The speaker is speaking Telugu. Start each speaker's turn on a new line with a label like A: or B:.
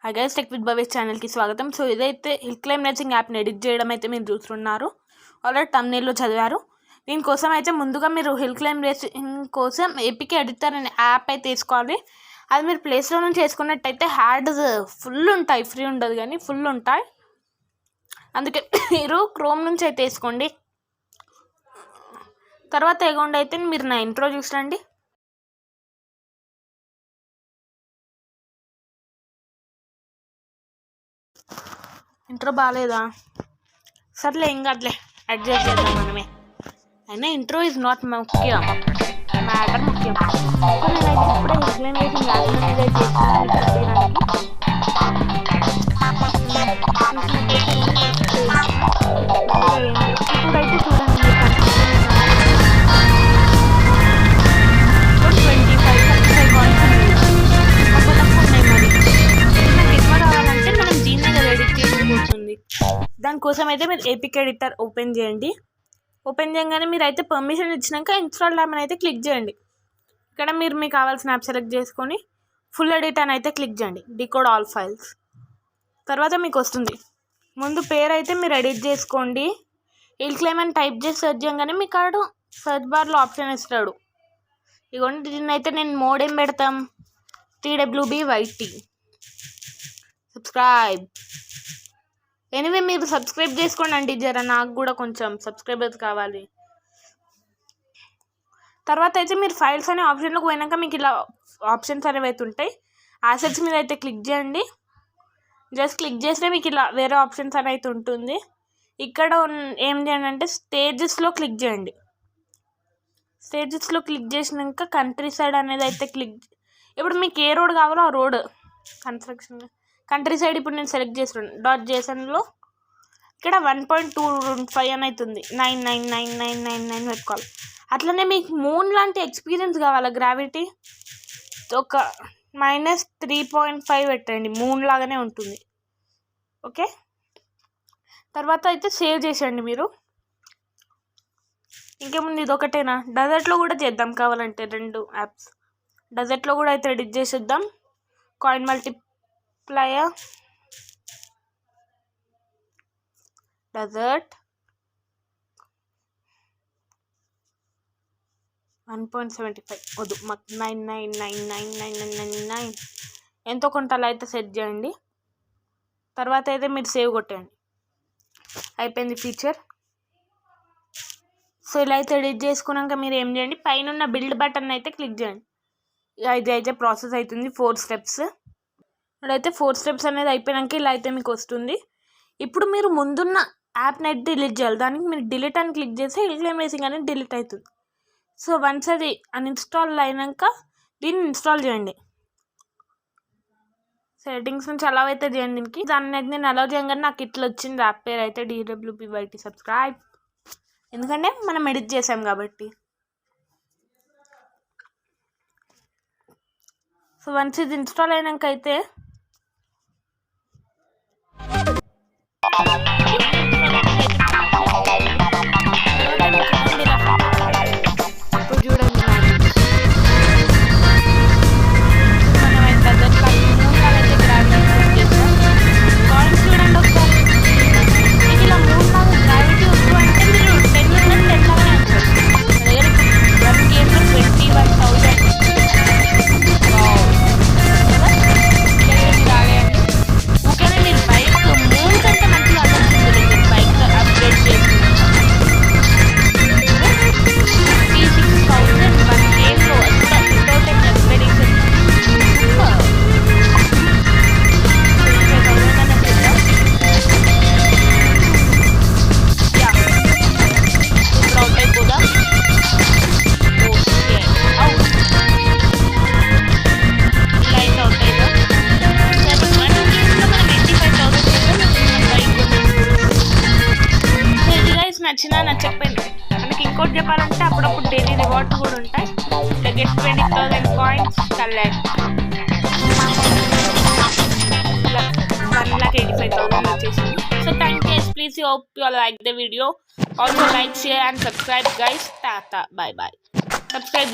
A: Hi guys, tech with Bhavesh ఛానల్కి స్వాగతం. సో ఇదైతే హిల్ క్లైంబింగ్ యాప్ని ఎడిట్ చేయడం అయితే మీరు చూస్తున్నారు. ఆల్రెడీ thumbnailలో చదివారు. దీనికోసం అయితే ముందుగా మీరు హిల్ క్లైంబింగ్ కోసం ఏపీకే ఎడిటర్ అనే యాప్ అయితే తీసుకోవాలి. అది మీరు ప్లేస్టోర్ నుంచి వేసుకున్నట్టయితే హ్యాడ్స్ ఫుల్ ఉంటాయి, ఫ్రీ ఉండదు కానీ ఫుల్ ఉంటాయి. అందుకే మీరు క్రోమ్ నుంచి అయితే వేసుకోండి. తర్వాత అకౌంట్ అయితే మీరు నా ఇంట్రో చూసండి. ఇంట్రో బాగాలేదా? సర్లే, ఏం కాదులే, అడ్జస్ట్ చేద్దాం మనమే. అయినా ఇంట్రో ఈజ్ నాట్ ముఖ్యం, మ్యాటర్ ముఖ్యం. సో నేనైతే ఇప్పుడే ఎక్స్ప్లెయిన్ ఇప్పుడైతే చూడండి, దానికోసం అయితే మీరు ఏపీకే ఎడిటర్ ఓపెన్ చేయండి. ఓపెన్ చేయగానే మీరు అయితే పర్మిషన్ ఇచ్చినాక ఇన్స్టాల్ యాప్ అని అయితే క్లిక్ చేయండి. ఇక్కడ మీరు మీకు కావాల్సిన యాప్ సెలెక్ట్ చేసుకొని ఫుల్ ఎడిట్ అని అయితే క్లిక్ చేయండి. డికోడ్ ఆల్ ఫైల్స్ తర్వాత మీకు వస్తుంది. ముందు పేరు అయితే మీరు ఎడిట్ చేసుకోండి. హిల్ క్లైంబ్ అని టైప్ చేసి సెర్చ్ చేయగానే మీకు ఆడు సెర్చ్ బార్లో ఆప్షన్ ఇస్తాడు. ఇదిగోండి, దీన్ని అయితే నేను మోడ్ ఏం పెడతాం, TWBYT. సబ్స్క్రైబ్. ఎనివే మీరు సబ్స్క్రైబ్ చేసుకోండి అండి, జరా నాకు కూడా కొంచెం సబ్స్క్రైబర్స్ కావాలి. తర్వాత అయితే మీరు ఫైల్స్ అనే ఆప్షన్లోకి పోయినాక మీకు ఇలా ఆప్షన్స్ అనేవి అయితే ఉంటాయి. యాసెట్స్ మీద అయితే క్లిక్ చేయండి. జస్ట్ క్లిక్ చేస్తే మీకు ఇలా వేరే ఆప్షన్స్ అని అయితే ఉంటుంది. ఇక్కడ ఏం చేయండి అంటే స్టేజెస్లో క్లిక్ చేయండి. స్టేజెస్లో క్లిక్ చేసినాక కంట్రీ సైడ్ అనేది అయితే ఇప్పుడు మీకు ఏ రోడ్ కావాలో ఆ రోడ్ కన్స్ట్రక్షన్ కంట్రీ సైడ్ ఇప్పుడు నేను సెలెక్ట్ చేస్తున్నాను. .jsonలో ఇక్కడ 1.25 అని అవుతుంది. 99999 పెట్టుకోవాలి. అట్లనే మీకు మూన్ లాంటి ఎక్స్పీరియన్స్ కావాలా, గ్రావిటీ ఒక -3.5 పెట్టండి, మూన్ లాగానే ఉంటుంది. ఓకే, తర్వాత అయితే సేవ్ చేసేయండి మీరు. ఇంకేముంది, ఇది ఒకటేనా? డెజర్ట్లో కూడా చేద్దాం కావాలంటే, 2 యాప్స్. డెజర్ట్లో కూడా అయితే ఎడిట్ చేసేద్దాం. కాయిన్ మల్టిప్లయర్, డెజర్ట్ 1.75 వద్దు, మాకు 9999999 ఎంతో కొంత అలా అయితే సెట్ చేయండి. తర్వాత అయితే మీరు సేవ్ కొట్టేయండి. అయిపోయింది ఫీచర్. సో ఇలా అయితే ఎడిట్ చేసుకున్నాక మీరు ఏం చేయండి, పైన ఉన్న బిల్డ్ బటన్ అయితే క్లిక్ చేయండి. ఇది అయితే ప్రాసెస్ అవుతుంది, 4 స్టెప్స్. ఇప్పుడైతే 4 స్టెప్స్ అనేది అయిపోయాక ఇలా అయితే మీకు వస్తుంది. ఇప్పుడు మీరు ముందున్న యాప్ నెట్ డిలీట్ చేయాలి. దానికి మీరు డిలీట్ అని క్లిక్ చేస్తే హిల్ క్లైంబింగ్ అనేది డిలీట్ అవుతుంది. సో వన్స్ అది అన్ఇన్స్టాల్ అయినాక దీన్ని ఇన్స్టాల్ చేయండి. సెట్టింగ్స్ నుంచి అలౌ అయితే చేయండి. దీనికి దాన్ని అయితే నేను అలౌ చేయగానే నాకు ఇట్లా వచ్చింది. యాప్ పేరు అయితే TWBYT. సబ్స్క్రైబ్, ఎందుకంటే మనం ఎడిట్ చేసాం కాబట్టి. సో వన్స్ ఇది ఇన్స్టాల్ అయినాక అయితే ఇప్పుడు చూడండి, మనమైతే అయితే గ్రావిటీ కాయిన్స్ చూడండి ఒకసారి. మీకు ఇలా 3 లాగా గ్రావిటీ వద్దు అంటే మీరు 10 లాగానే ఉంటుంది. మన దగ్గర 1 గేమ్లో 21,000. ఓకేనా, మీరు బైక్ మూడు కంటే మంచిగా అనిపిస్తుంది. మీరు బైక్ అప్గ్రేడ్ చేసి 36,000 1 గేమ్లో వితౌట్ అప్గ్రేడేషన్ 25,000 అన్న చేద్దాం. ఇప్పుడు అవుట్ అయిపోదా? Okay, out. ఇలా అయితే అవుట్ అయిదా? నచ్చినా నచ్చకపోయింది. మనకి ఇంకోటి చెప్పాలంటే అప్పుడప్పుడు డైలీ రివార్డ్స్ కూడా ఉంటాయి. ఇట్లా గెట్ 20,000 కాయిన్స్ కలెక్ట్ 1,85,000 వచ్చేసింది. So thank you. Please hope you all like the video. Also like, share and subscribe guys. Tata, bye bye. Subscribe.